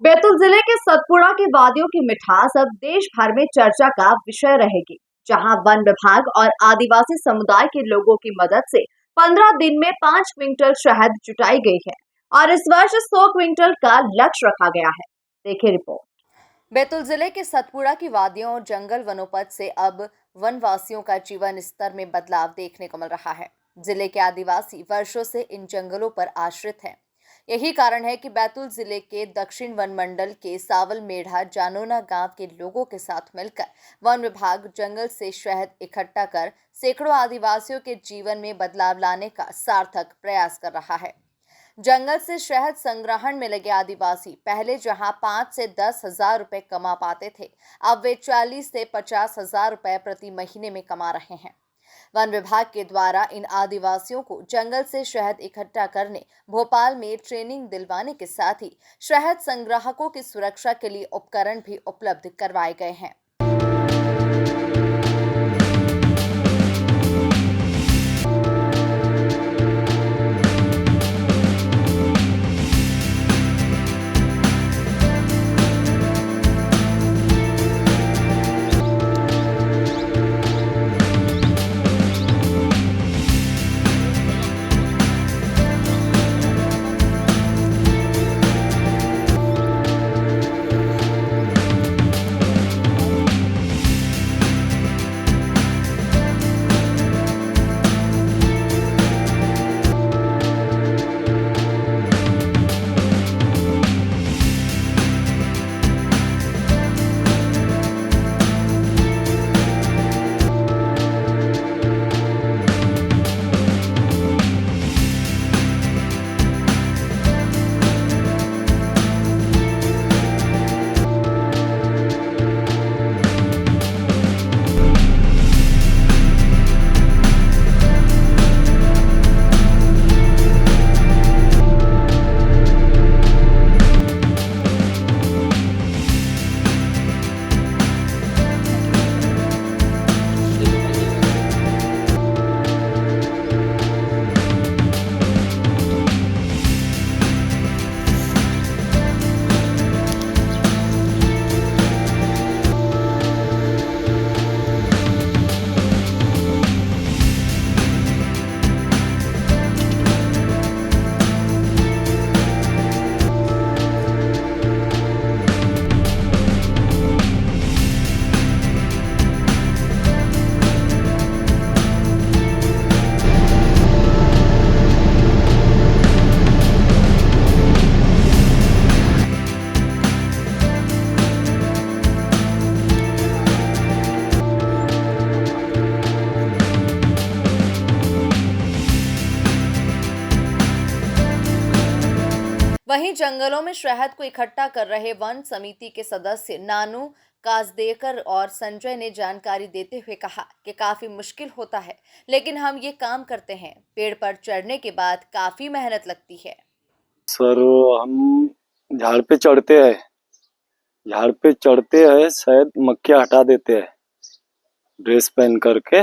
बैतूल जिले के सतपुड़ा की वादियों की मिठास अब देश भर में चर्चा का विषय रहेगी, जहां वन विभाग और आदिवासी समुदाय के लोगों की मदद से 15 दिन में 5 क्विंटल शहद जुटाई गई है और इस वर्ष 100 क्विंटल का लक्ष्य रखा गया है। देखिए रिपोर्ट। बैतूल जिले के सतपुड़ा की वादियों और जंगल वनोपज से अब वनवासियों का जीवन स्तर में बदलाव देखने को मिल रहा है। जिले के आदिवासी वर्षों से इन जंगलों पर आश्रित हैं। यही कारण है कि बैतूल जिले के दक्षिण वन मंडल के सावल मेढ़ा जानोना गांव के लोगों के साथ मिलकर वन विभाग जंगल से शहद इकट्ठा कर सैकड़ों आदिवासियों के जीवन में बदलाव लाने का सार्थक प्रयास कर रहा है। जंगल से शहद संग्रहण में लगे आदिवासी पहले जहां 5 से 10 हजार रुपए कमा पाते थे, अब वे 40 से 50 हजार रुपए प्रति महीने में कमा रहे हैं। वन विभाग के द्वारा इन आदिवासियों को जंगल से शहद इकट्ठा करने भोपाल में ट्रेनिंग दिलवाने के साथ ही शहद संग्राहकों की सुरक्षा के लिए उपकरण भी उपलब्ध करवाए गए हैं। वहीं जंगलों में शहद को इकट्ठा कर रहे वन समिति के सदस्य नानू कासदेकर और संजय ने जानकारी देते हुए कहा कि काफी मुश्किल होता है, लेकिन हम ये काम करते हैं। पेड़ पर चढ़ने के बाद काफी मेहनत लगती है। सर, हम झाड़ पे चढ़ते हैं, शायद मक्खियाँ हटा देते हैं ड्रेस पहन करके,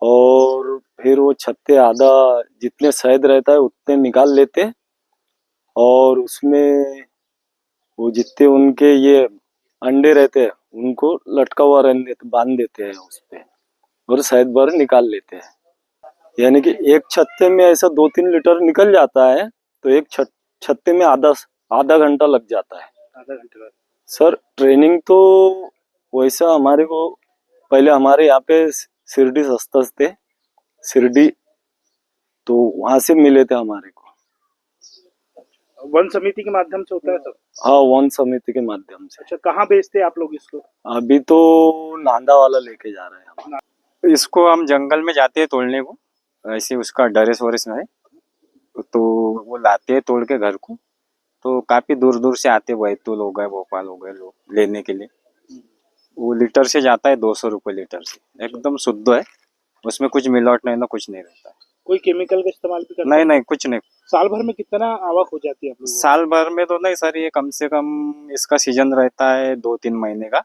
और फिर वो छत्ते आधा जितने शहद रहता है उतने निकाल लेते हैं, और उसमें वो जितने उनके ये अंडे रहते हैं उनको लटका हुआ रहने देते, बांध देते हैं उस पे, और शहद भर निकाल लेते हैं। यानी कि एक छत्ते में ऐसा 2-3 लीटर निकल जाता है, तो एक छत्ते में आधा घंटा लग जाता है। आधा घंटा सर, ट्रेनिंग तो वैसा हमारे को पहले हमारे यहाँ पे शिरडी शस्त्र थे, शिरडी, तो वहां से मिले थे हमारे को। वन समिति के माध्यम से होता है सब? हाँ, वन समिति के माध्यम से। अच्छा, कहाँ बेचते हैं आप लोग इसको? अभी तो नांदा वाला लेके जा रहे हैं हम। इसको हम जंगल में जाते हैं तोड़ने को, ऐसे उसका डरेस वरेस में है, तो वो लाते हैं तोड़ के घर को। तो काफी दूर दूर से आते, बैतूल हो गए, भोपाल हो गए लोग लेने के लिए। वो लीटर से जाता है 200 रुपये लीटर से, एकदम शुद्ध है, उसमें कुछ मिलावट नहीं ना, कुछ नहीं रहता है। कोई केमिकल का इस्तेमाल भी करते नहीं हैं? नहीं, कुछ नहीं। साल भर में कितना आवक हो जाती है आप लोगों को? साल भर में तो नहीं सर, ये कम से कम इसका सीजन रहता है 2-3 महीने का,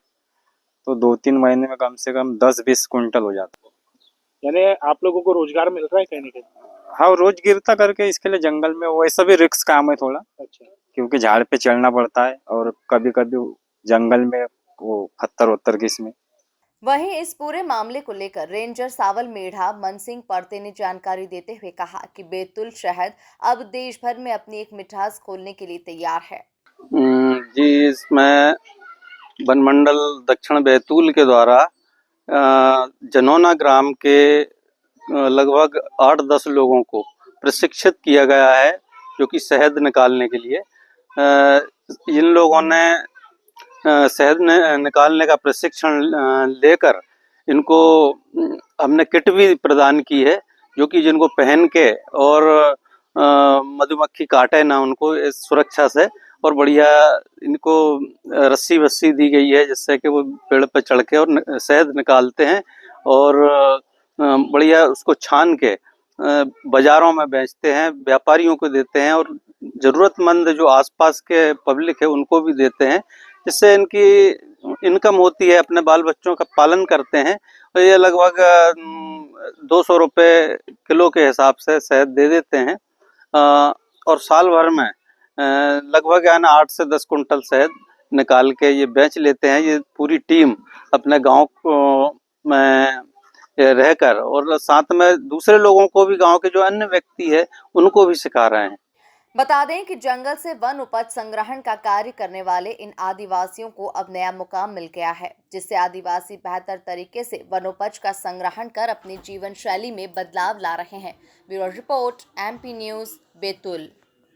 तो 2-3 महीने में कम से कम 10-20 कुंटल हो जाता है। यानी आप लोगों को रोजगार मिल रहा है कहीं ना कहीं? हाँ, रोज गिरता करके इसके लिए जंगल में वैसा भी रिस्क काम है थोड़ा, अच्छा, क्योंकि झाड़ पे चढ़ना पड़ता है और कभी कभी जंगल में वो पत्थर वत्थर की इसमें। वहीं इस पूरे मामले को लेकर रेंजर सावल मेढ़ा मन सिंह परते ने जानकारी देते हुए कहा कि बैतूल शहद अब देश भर में अपनी एक मिठास खोलने के लिए तैयार है। जी, इसमें वनमंडल दक्षिण बैतूल के द्वारा जनोना ग्राम के लगभग 8-10 लोगों को प्रशिक्षित किया गया है, जो कि शहद निकालने के लिए। इन लोगों ने शहद निकालने का प्रशिक्षण लेकर इनको हमने किट भी प्रदान की है, जो कि जिनको पहन के और मधुमक्खी काटे ना उनको इस सुरक्षा से, और बढ़िया इनको रस्सी वस्सी दी गई है जिससे कि वो पेड़ पे चढ़ के और शहद निकालते हैं और बढ़िया उसको छान के बाजारों में बेचते हैं, व्यापारियों को देते हैं और ज़रूरतमंद जो आसपास के पब्लिक है उनको भी देते हैं, जिससे इनकी इनकम होती है, अपने बाल बच्चों का पालन करते हैं। और ये लगभग 200 रुपये किलो के हिसाब से शहद दे देते हैं और साल भर में लगभग 8 से 10 कुंटल शहद निकाल के ये बेच लेते हैं। ये पूरी टीम अपने गांव में रहकर और साथ में दूसरे लोगों को भी, गांव के जो अन्य व्यक्ति है उनको भी सिखा रहे हैं। बता दें कि जंगल से वन उपज संग्रहण का कार्य करने वाले इन आदिवासियों को अब नया मुकाम मिल गया है, जिससे आदिवासी बेहतर तरीके से वनोपज का संग्रहण कर अपनी जीवन शैली में बदलाव ला रहे हैं। Bureau report, MP news, Betul.